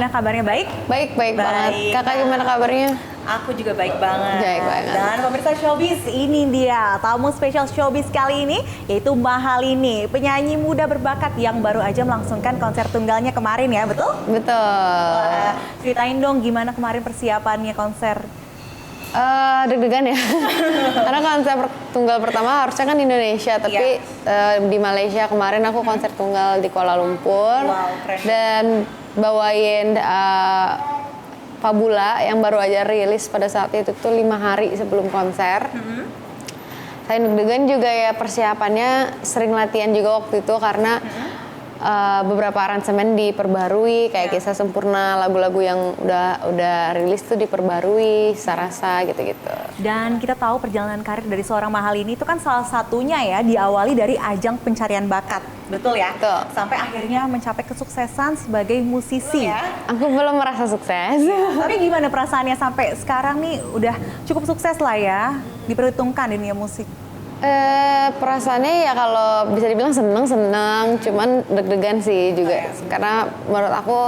gimana kabarnya? Baik? Baik banget. Kakak gimana kabarnya? Aku juga baik banget. Baik banget. Dan pemirsa Showbiz, ini dia tamu spesial Showbiz kali ini, yaitu Mahalini, penyanyi muda berbakat yang baru aja melangsungkan konser tunggalnya kemarin ya, betul? Betul. Wah, ceritain dong gimana kemarin persiapannya konser. Deg-degan ya. Karena konser tunggal pertama harusnya kan di Indonesia, tapi di Malaysia kemarin aku konser tunggal di Kuala Lumpur. Wow, keren. Dan bawain Fabula yang baru aja rilis pada saat itu tuh 5 hari sebelum konser. Saya deg-degan juga ya, persiapannya sering latihan juga waktu itu karena beberapa aransemen diperbarui kayak Kisah Sempurna, lagu-lagu yang udah rilis tuh diperbarui, Sarasa gitu-gitu. Dan kita tahu perjalanan karir dari seorang Mahalini itu kan salah satunya ya diawali dari ajang pencarian bakat, betul ya? Betul. Sampai akhirnya mencapai kesuksesan sebagai musisi. Aku belum merasa sukses. Tapi gimana perasaannya sampai sekarang nih udah cukup sukses lah ya, diperhitungkan di dunia musik? Perasaannya ya kalau bisa dibilang seneng, cuman deg-degan sih juga. Karena menurut aku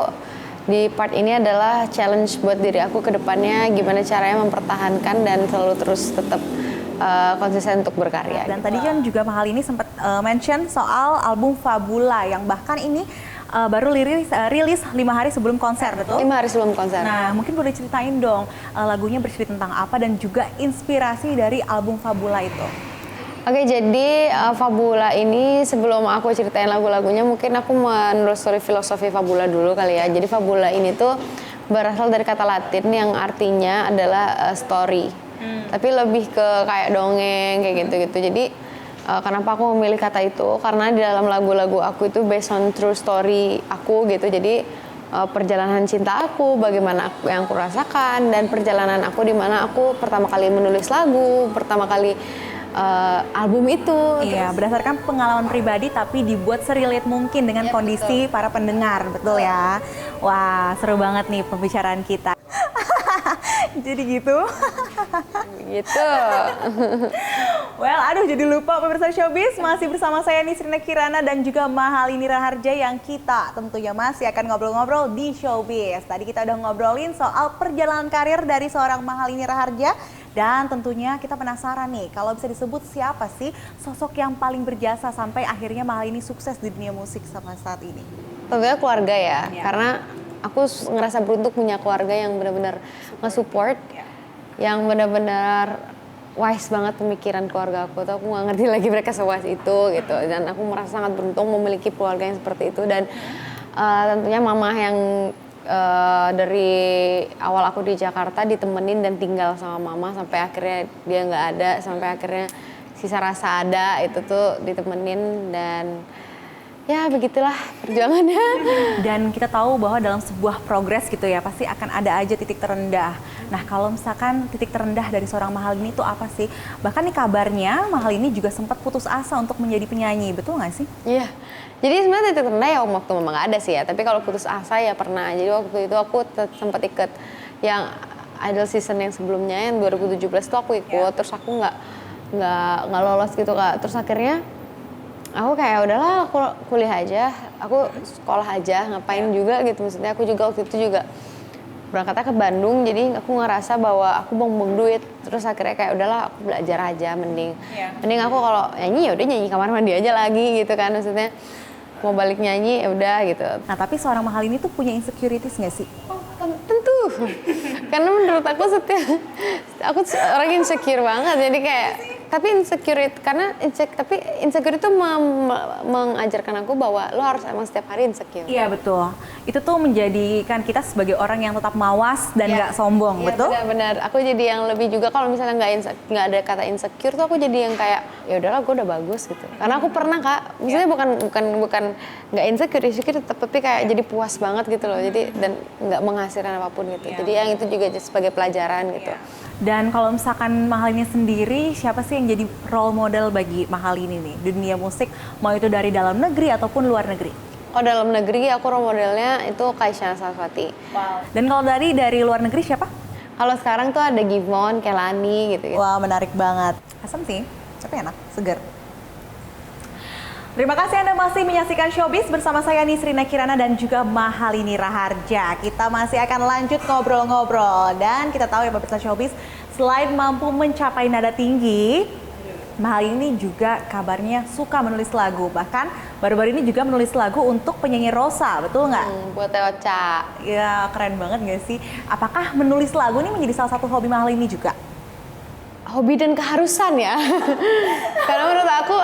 di part ini adalah challenge buat diri aku ke depannya, gimana caranya mempertahankan dan selalu terus tetap konsisten untuk berkarya. Dan tadi kan juga Mahalini sempat mention soal album Fabula yang bahkan ini baru rilis 5 hari sebelum konser, betul? 5 hari sebelum konser. Nah, mungkin boleh ceritain dong lagunya bercerita tentang apa dan juga inspirasi dari album Fabula itu. Oke, jadi Fabula ini sebelum aku ceritain lagu-lagunya mungkin aku menelusuri filosofi Fabula dulu kali ya. Jadi Fabula ini tuh berasal dari kata Latin yang artinya adalah story. Tapi lebih ke kayak dongeng kayak gitu-gitu. Jadi kenapa aku memilih kata itu? Karena di dalam lagu-lagu aku itu based on true story aku gitu. Jadi perjalanan cinta aku, bagaimana yang aku rasakan, dan perjalanan aku di mana aku pertama kali menulis lagu, pertama kali album itu. Iya, berdasarkan pengalaman pribadi tapi dibuat serelate mungkin dengan kondisi para pendengar, betul ya? Wah, seru banget nih pembicaraan kita. Jadi gitu. Gitu. Well, aduh jadi lupa pemirsa Showbiz, masih bersama saya Nisrina Kirana dan juga Mahalini Raharja yang kita tentunya masih akan ngobrol-ngobrol di Showbiz. Tadi kita udah ngobrolin soal perjalanan karir dari seorang Mahalini Raharja. Dan tentunya kita penasaran nih, kalau bisa disebut siapa sih sosok yang paling berjasa sampai akhirnya Mahalini sukses di dunia musik sampai saat ini? Tentunya keluarga ya, karena aku ngerasa beruntung punya keluarga yang benar-benar nge-support, yang benar-benar wise banget pemikiran keluarga aku. Tuh aku nggak ngerti lagi mereka sewise itu gitu. Dan aku merasa sangat beruntung memiliki keluarga yang seperti itu. Dan tentunya mama yang dari awal aku di Jakarta ditemenin dan tinggal sama mama sampai akhirnya dia nggak ada, sampai akhirnya Sisa Rasa ada, itu tuh ditemenin. Dan ya begitulah perjuangannya. Dan kita tahu bahwa dalam sebuah progres gitu ya pasti akan ada aja titik terendah. Nah, kalau misalkan titik terendah dari seorang Mahalini itu apa sih? Bahkan nih kabarnya Mahalini juga sempat putus asa untuk menjadi penyanyi, betul nggak sih? Iya. Jadi sebenarnya titik terendah ya waktu memang nggak ada sih ya. Tapi kalau putus asa ya pernah. Jadi waktu itu aku sempat ikut yang Idol season yang sebelumnya yang 2017 itu aku ikut. Terus aku nggak lolos gitu Kak. Terus akhirnya aku kayak udahlah aku kuliah aja, aku sekolah aja, ngapain juga gitu. Maksudnya aku juga waktu itu juga berangkatnya ke Bandung, jadi aku ngerasa bahwa aku buang-buang duit. Terus akhirnya kayak udahlah aku belajar aja, mending aku kalau nyanyi ya udah nyanyi kamar mandi aja lagi gitu kan. Maksudnya mau balik nyanyi ya udah gitu. Nah, tapi seorang Mahalini tuh punya insecurities nggak sih? Oh, tentu. Karena menurut aku aku orang insecure banget, jadi kayak tapi insecure itu mengajarkan aku bahwa lo harus emang setiap hari insecure. Iya betul. Itu tuh menjadikan kita sebagai orang yang tetap mawas dan nggak sombong, betul? Benar-benar. Aku jadi yang lebih juga kalau misalnya nggak ada kata insecure tuh aku jadi yang kayak ya udahlah gue udah bagus gitu. Karena aku pernah Kak, misalnya bukan nggak insecure tapi kayak jadi puas banget gitu loh. Jadi dan nggak menghasilkan apapun gitu. Jadi yang itu juga sebagai pelajaran gitu. Dan kalau misalkan Mahalini sendiri, siapa sih yang jadi role model bagi Mahalini nih di dunia musik, mau itu dari dalam negeri ataupun luar negeri? Oh, dalam negeri aku role modelnya itu Kaisha Sarasvati. Wow. Dan kalau dari luar negeri siapa? Kalau sekarang tuh ada Givon, Kelani gitu. Wah, menarik banget. Asam sih, tapi enak, seger. Terima kasih Anda masih menyaksikan Showbiz bersama saya Nisrina Kirana dan juga Mahalini Raharja. Kita masih akan lanjut ngobrol-ngobrol dan kita tahu ya pemirsa Showbiz, selain mampu mencapai nada tinggi, Mahalini juga kabarnya suka menulis lagu. Bahkan baru-baru ini juga menulis lagu untuk penyanyi Rosa, betul nggak? Buat Ocha. Ya keren banget nggak sih? Apakah menulis lagu ini menjadi salah satu hobi Mahalini juga? Hobi dan keharusan ya. Karena menurut aku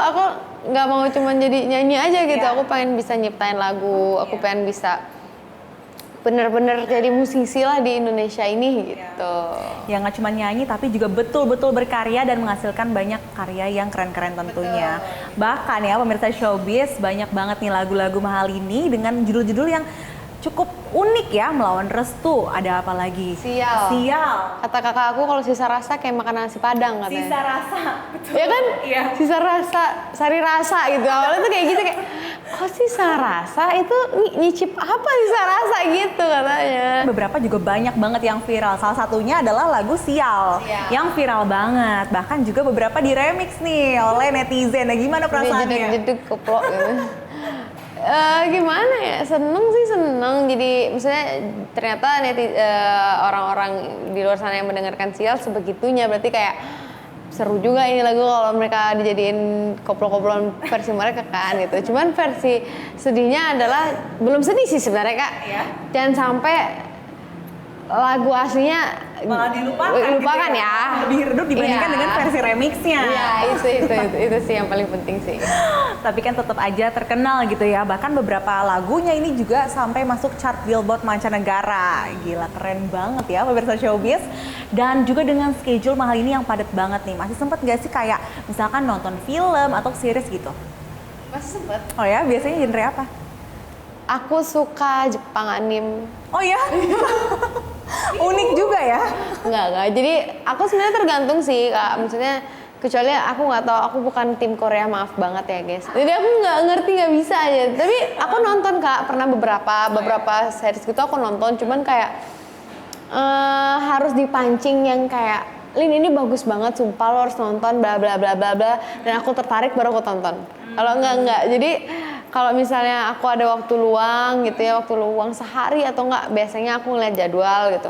nggak mau cuma jadi nyanyi aja gitu. Ya. Aku pengen bisa nyiptain lagu, aku pengen bisa bener-bener jadi musisi lah di Indonesia ini gitu. Yang nggak cuma nyanyi tapi juga betul-betul berkarya dan menghasilkan banyak karya yang keren-keren tentunya. Bahkan ya pemirsa Showbiz, banyak banget nih lagu-lagu Mahalini dengan judul-judul yang cukup unik ya, Melawan Restu, ada apa lagi? Sial. Kata kakak aku kalau sisa rasa kayak makan nasi padang katanya. Sisa rasa, betul. Ya kan? Iya. Sisa rasa, sari rasa gitu. Awalnya tuh kayak gitu kayak, kok sisa rasa itu nyicip apa sisa rasa gitu katanya. Beberapa juga banyak banget yang viral. Salah satunya adalah lagu Sial. Yang viral banget. Bahkan juga beberapa di remix nih oleh netizen. Nah, gimana perasaannya? Jeduk koplok gitu. Gimana ya, seneng. Jadi misalnya ternyata orang-orang di luar sana yang mendengarkan Sial sebegitunya, berarti kayak seru juga ini lagu kalau mereka dijadiin koplo-koploan versi mereka kan gitu. Cuman versi sedihnya adalah belum sedih sih sebenarnya Kak. Ya. Jangan sampai lagu aslinya Malah dilupakan gitu ya. Lebih redup dibandingkan Iya. dengan versi remixnya. Iya, itu sih yang paling penting sih. Tapi kan tetap aja terkenal gitu ya. Bahkan beberapa lagunya ini juga sampai masuk chart Billboard mancanegara. Gila, keren banget ya pemirsa Showbiz. Dan juga dengan schedule Mahalini yang padat banget nih. Masih sempet gak sih kayak misalkan nonton film atau series gitu? Masih sempet. Oh ya, biasanya genre apa? Aku suka Jepang anime. Oh ya? Unik juga ya? Enggak. Jadi aku sebenarnya tergantung sih Kak. Maksudnya kecuali aku nggak tahu, aku bukan tim Korea, maaf banget ya guys. Jadi aku nggak ngerti, nggak bisa aja. Tapi aku nonton Kak, pernah beberapa series gitu aku nonton. Cuman kayak harus dipancing yang kayak, Lin ini bagus banget, sumpah lo harus nonton, bla bla bla bla bla. Dan aku tertarik baru aku tonton. Kalau enggak. Jadi kalau misalnya aku ada waktu luang gitu ya, waktu luang sehari atau enggak, biasanya aku ngeliat jadwal gitu.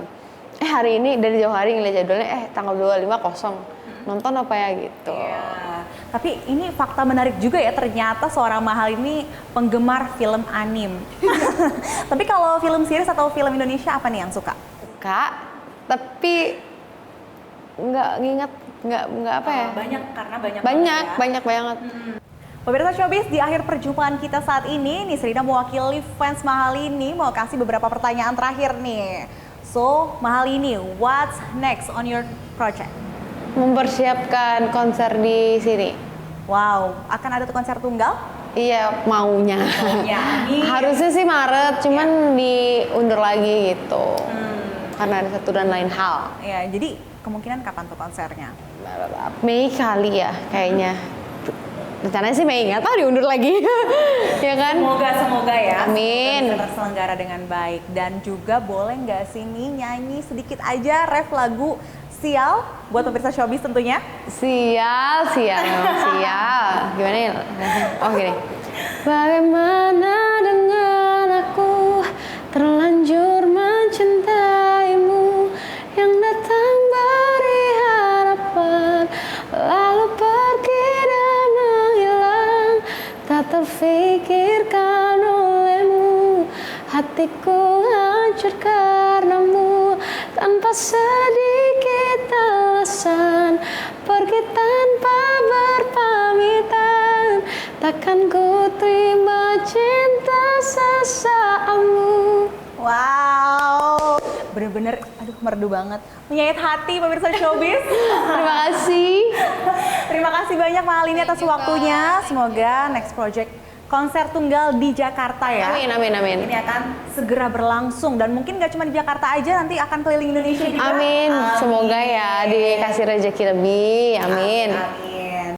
Hari ini dari jauh hari ngeliat jadwalnya, tanggal 25 kosong. Nonton apa ya gitu. Iya. Tapi ini fakta menarik juga ya, ternyata seorang Mahalini penggemar film anim. Tapi kalau film series atau film Indonesia apa nih yang suka? Kak, tapi nggak nginget, nggak apa ya? Banyak, karena banyak banget. Pemirsa Showbiz, di akhir perjumpaan kita saat ini, Nisrina mewakili fans Mahalini mau kasih beberapa pertanyaan terakhir nih. So, Mahalini, what's next on your project? Mempersiapkan konser di sini. Wow, akan ada konser tunggal? Iya, maunya. Harusnya sih Maret, cuman diundur lagi gitu. Karena ada satu dan lain hal. Ya, jadi kemungkinan kapan tuh konsernya? Mei kali ya, kayaknya. Rencananya sih Mei, nggak tahu diundur lagi. Ya kan? Semoga ya. Amin. Bisa terselenggara dengan baik. Dan juga boleh nggak sih nih nyanyi sedikit aja ref lagu Sial buat pemirsa Showbiz tentunya? Sial. Gimana ya? Oh gini. Bagaimana dengan aku terlanjur mencintaimu, yang datang beri harapan lalu pergi dan menghilang, tak terfikirkan olehmu, hatiku hancur karenamu, tanpa sedikit alasan, pergi tanpa berpamitan, takkan ku terima cinta sesaatmu. Wow, bener-bener aduh merdu banget, menyayat hati pemirsa Showbiz. Terima kasih. Terima kasih banyak Mahalini atas waktunya. Semoga next project konser tunggal di Jakarta ya. Amin. Ini akan segera berlangsung dan mungkin gak cuma di Jakarta aja, nanti akan keliling Indonesia juga. Amin. Semoga ya dikasih rezeki lebih. Amin.